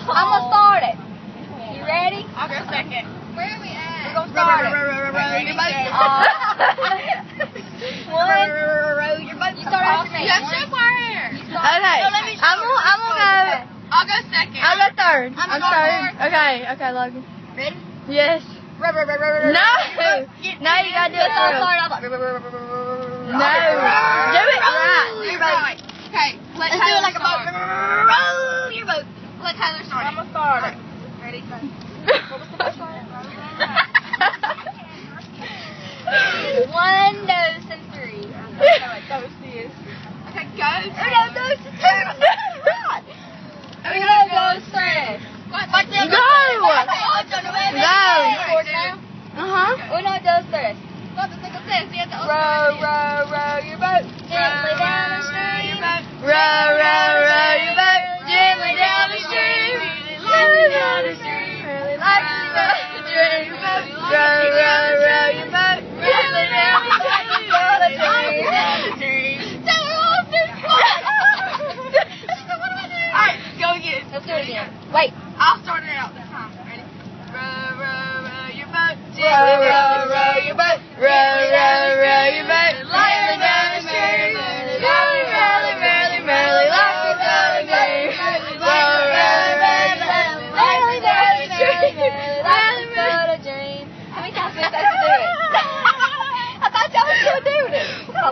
I'm gonna start it. You ready? I'll go second. Where are we at? We're gonna start it. Row your boat. One. Row your boat. You start after me. You have so far here. Okay. I'm gonna go. I'll go second. I'll go third. I'm third. Okay, Logan. Ready? Yes. No. No, you gotta do it through. No. Do it right. Okay, Let's do it like a boat. Row your boat. Let Tyler start. I'm gonna start it. Ready? What was the first one? One dose and three. I don't know what dose is. Okay, go. Uno, dos, tres. Uno, dos, tres. Uno, dos, tres. Row your boat gently down the stream. Row your boat gently down the stream. Really down the stream. Really like to dream. Row your boat gently down the stream. Alright, go again. Let's do it again. Wait. I'll start it out this time. Ready? Row your boat. Row your boat.